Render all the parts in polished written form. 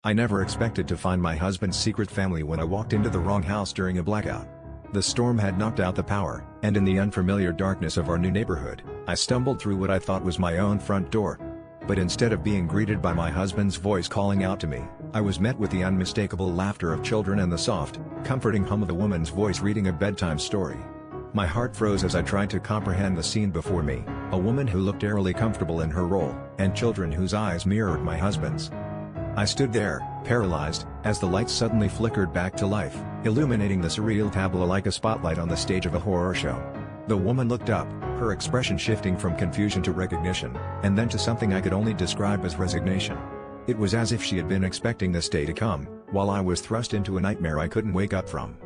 I never expected to find my husband's secret family when I walked into the wrong house during a blackout. The storm had knocked out the power, and in the unfamiliar darkness of our new neighborhood, I stumbled through what I thought was my own front door. But instead of being greeted by my husband's voice calling out to me, I was met with the unmistakable laughter of children and the soft, comforting hum of a woman's voice reading a bedtime story. My heart froze as I tried to comprehend the scene before me, a woman who looked eerily comfortable in her role, and children whose eyes mirrored my husband's. I stood there, paralyzed, as the lights suddenly flickered back to life, illuminating the surreal tableau like a spotlight on the stage of a horror show. The woman looked up, her expression shifting from confusion to recognition, and then to something I could only describe as resignation. It was as if she had been expecting this day to come, while I was thrust into a nightmare I couldn't wake up from.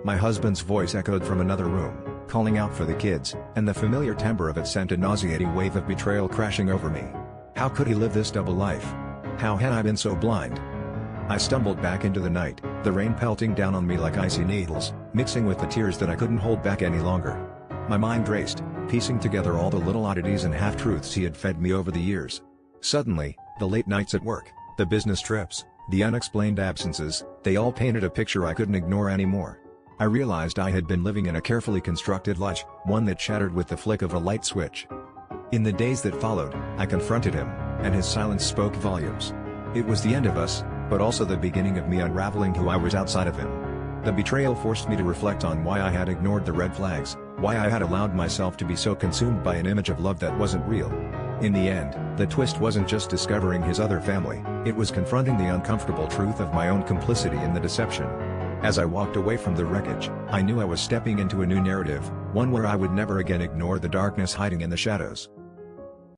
My husband's voice echoed from another room, calling out for the kids, and the familiar timbre of it sent a nauseating wave of betrayal crashing over me. How could he live this double life? How had I been so blind? I stumbled back into the night, the rain pelting down on me like icy needles, mixing with the tears that I couldn't hold back any longer. My mind raced, piecing together all the little oddities and half-truths he had fed me over the years. Suddenly, the late nights at work, the business trips, the unexplained absences, they all painted a picture I couldn't ignore anymore. I realized I had been living in a carefully constructed lie, one that shattered with the flick of a light switch. In the days that followed, I confronted him, and his silence spoke volumes. It was the end of us, but also the beginning of me unraveling who I was outside of him. The betrayal forced me to reflect on why I had ignored the red flags, why I had allowed myself to be so consumed by an image of love that wasn't real. In the end, the twist wasn't just discovering his other family, it was confronting the uncomfortable truth of my own complicity in the deception. As I walked away from the wreckage, I knew I was stepping into a new narrative, one where I would never again ignore the darkness hiding in the shadows.